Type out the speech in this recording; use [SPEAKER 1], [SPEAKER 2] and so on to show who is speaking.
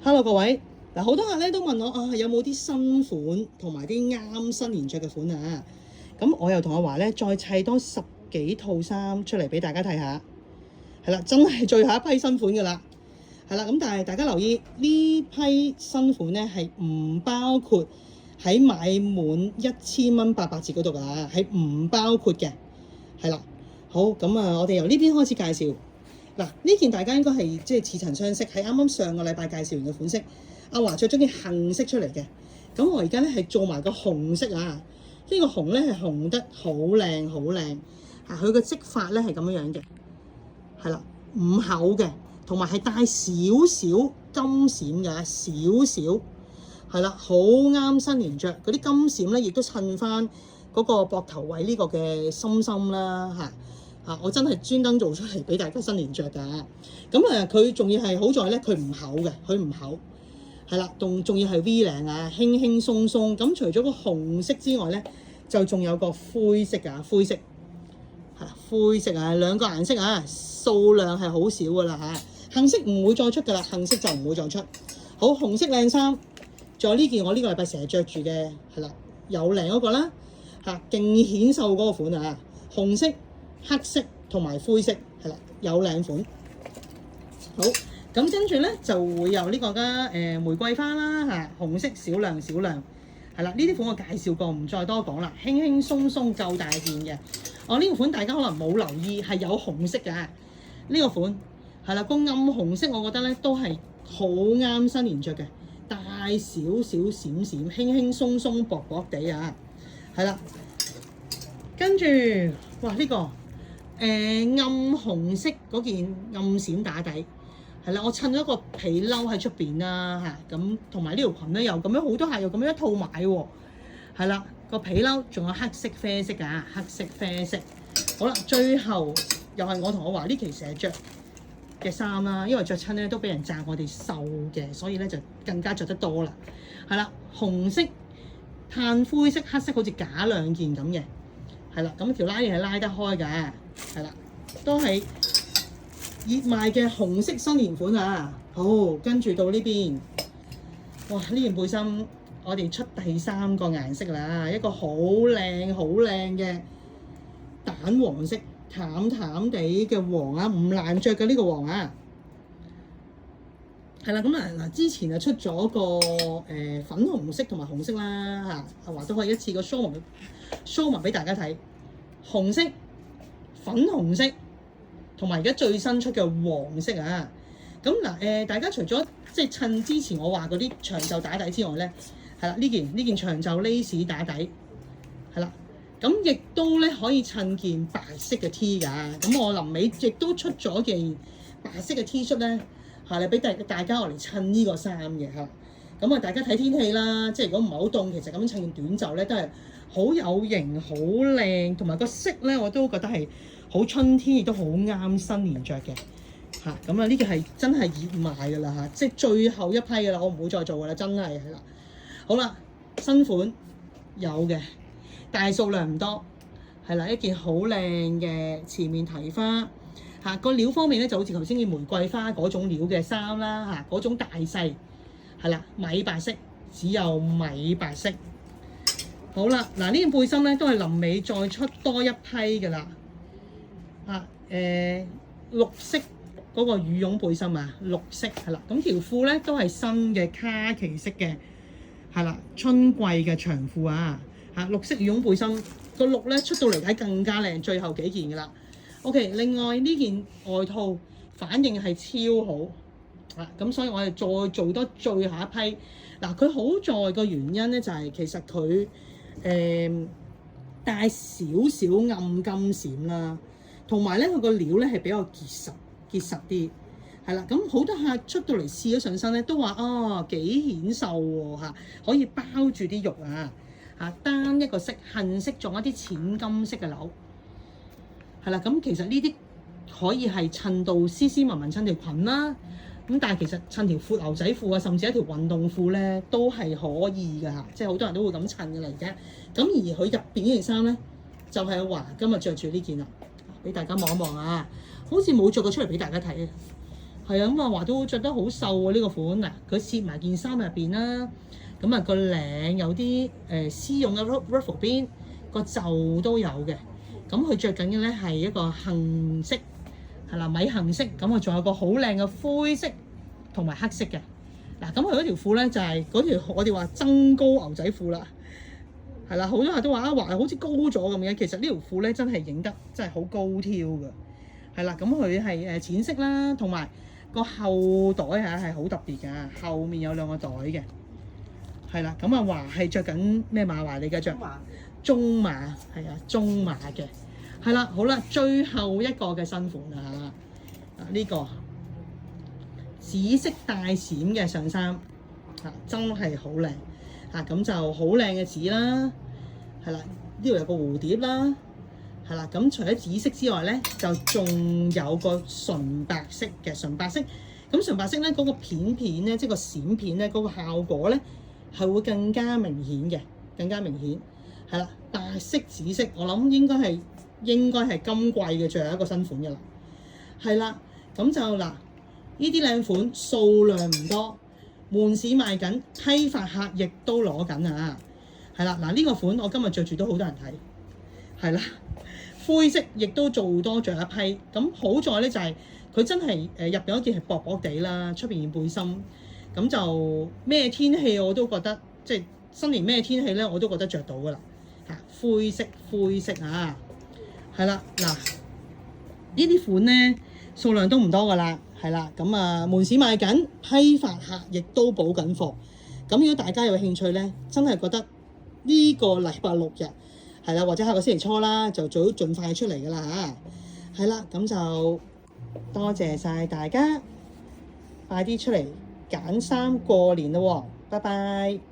[SPEAKER 1] Hello 各位，嗱好多客咧都問我啊，有冇啲新款同埋啲啱新年着嘅款啊？咁我又同阿華咧再砌多10幾套衫出嚟俾大家睇下，係啦，真係最後一批新款㗎啦，係啦。咁但係大家留意呢批新款咧係唔包括喺買滿1000蚊800折嗰度㗎，係唔包括嘅，係啦。好，咁啊，我哋由呢邊開始介紹。嗱，呢件大家應該係即係似曾相識，係啱啱上個禮拜介紹完嘅款式。阿華着咗件杏色出嚟嘅，咁我而家咧係做埋個紅色啊！呢個紅咧係紅得好靚好靚，佢個織法咧係咁樣樣嘅，係啦，唔厚嘅，同埋係帶少少金閃嘅，少少係啦，好啱新年着。嗰啲金閃咧亦都襯翻嗰個膊頭位呢個嘅心心啦嚇。我真係專登做出嚟俾大家新年着㗎。咁佢仲要係好在咧，佢唔厚嘅，佢唔厚，係啦，仲要係 V 領啊，輕輕鬆鬆。咁除咗個紅色之外咧，就仲有個灰色啊，灰色係灰色啊，兩個顏色啊，數量係好少㗎啦嚇。杏色唔會再出㗎啦，杏色就唔會再出。好，紅色靚衫，仲有呢件我呢個禮拜成日着住嘅係啦，有領嗰個啦嚇，勁顯瘦嗰個款啊，紅色、黑色同埋灰色係啦，有領款。好，咁跟住咧就會有呢個嘅玫瑰花啦嚇，紅色少量係啦，呢啲款我介紹過，唔再多講啦，輕輕鬆鬆夠大件嘅。呢個款大家可能冇留意，係有紅色嘅呢個款係啦，個暗紅色我覺得咧都係好啱新年着嘅，帶少少閃閃，輕輕鬆鬆薄薄地啊，係啦，跟住哇呢個。暗紅色嗰件暗閃打底係啦，我襯咗個皮褸喺出邊啦嚇，咁同埋呢條裙咧又咁樣，好多客又咁樣一套買喎，係啦，個皮褸仲有黑色啡色㗎，黑色啡色。好啦，最後又係我同我華呢期成日着嘅衫啦，因為着親咧都俾人讚我哋瘦嘅，所以咧就更加着得多啦。係啦，紅色、炭灰色、黑色好似假兩件咁嘅，係啦，咁條拉鏈係拉得開㗎。係啦，都係熱賣嘅紅色新年款啊！好，跟住到呢邊，哇！呢件背心我哋出第3個顏色啦，一個好靚好靚嘅蛋黃色，淡淡地嘅黃啊，唔難着嘅呢個黃啊。係啦，咁嗱，之前就出咗個粉紅色同埋紅色啦嚇，阿華都可以一次過 show 埋俾大家睇，紅色、粉紅色同埋而家最新出嘅黃色啊！咁嗱大家除咗即係襯之前我話嗰啲長袖打底之外咧，係啦，呢件長袖 lace 打底係啦，咁亦都咧可以襯件白色嘅 T 㗎。咁我臨尾亦都出咗件白色嘅 T 恤咧，係啦，俾大家嚟襯呢個衫嘅嚇。咁大家睇天氣啦，即係如果唔係好凍，其實咁樣襯件短袖咧都係好有型、好靚，同埋個色咧我都覺得係好春天，亦都好啱新年着嘅嚇。咁呢個係真係熱賣㗎啦嚇，即係最後一批㗎啦，我唔會再做㗎啦，真係係啦。好啦，新款有嘅，但係數量唔多，係啦，一件好靚嘅前面提花嚇，個料方面咧就好似頭先嘅玫瑰花嗰種料嘅衫啦嚇，嗰種大細係啦，米白色，只有米白色。好啦，嗱呢件背心咧都係臨尾再出多一批㗎啦。綠色嗰個羽絨背心啊，綠色係啦，咁條褲咧都係新嘅卡其色嘅，係啦，春季嘅長褲啊，綠色羽絨背心個綠咧出到嚟睇更加靚，最後幾件㗎啦。OK， 另外呢件外套反應係超好，咁所以我哋再做多最後一批。嗱，佢好在個原因咧就係其實佢帶少少暗金閃啦，同埋咧佢個料咧係比較結實啲，係啦。咁好多客出到嚟試咗上身咧，都話幾顯瘦喎，可以包住啲肉啊，單一個色杏色撞一啲淺金色嘅紐，係啦。咁其實呢啲可以係襯到斯斯文文襯條裙啦。咁但係其實襯條闊牛仔褲啊，甚至一條運動褲咧，都係可以㗎嚇，即係好多人都會咁襯㗎啦而家。咁而佢入邊呢件衫咧，就係阿華今日着住呢件啦，俾大家望一望啊，好似冇着過出嚟俾大家睇啊。係啊，咁啊話都着得好瘦喎呢個款嗱，佢攝埋件衫入邊啦，咁啊個領有啲絲絨嘅 ruffle 邊，個袖都有嘅，咁佢着緊嘅咧係一個杏色，係啦米杏色，咁啊仲有個好靚嘅灰色同埋黑色嘅，嗱咁佢嗰條褲咧就係嗰條我哋話增高牛仔褲啦，係啦，好多人都話啊話好似高咗咁嘅，其實呢條褲咧真係影得真係好高挑㗎，係啦，咁佢係淺色啦，同埋個後袋係好特別㗎，後面有兩個袋嘅，係啦，咁啊話係着緊咩馬話你嘅着？中馬係啊，中馬嘅，係啦，好啦，最後一個嘅新款啦嚇，呢個紫色帶閃嘅上衫嚇，真係好靚嚇，咁就好靚嘅紫啦，係啦，呢度有個蝴蝶啦，係啦，咁除咗紫色之外咧，就仲有個純白色嘅純白色，咁純白色咧嗰個片片咧，即係個閃片咧，嗰個效果咧係會更加明顯嘅，更加明顯。係啦，白色、紫色，我諗應該係今季嘅最後一個新款嘅啦。係啦，咁就嗱，呢啲靚款數量唔多，門市賣緊，批發客亦都攞緊啊。係啦，嗱呢個款我今日着住都好多人睇。係啦，灰色亦都做多着一批。咁好在咧就係佢真係入邊嗰件係薄薄地啦，出邊件背心。咁就咩天氣我都覺得，即係新年咩天氣咧我都覺得着到噶啦。灰色啊，係啦，嗱呢啲款咧數量都唔多噶啦，係啦，咁啊門市賣緊，批發客亦都補緊貨。咁如果大家有興趣咧，真係覺得呢個禮拜六日係啦，或者下個星期初啦，就最好盡快出嚟噶啦嚇。係啦，咁就多謝晒大家，快啲出嚟揀衫過年咯喎，拜拜。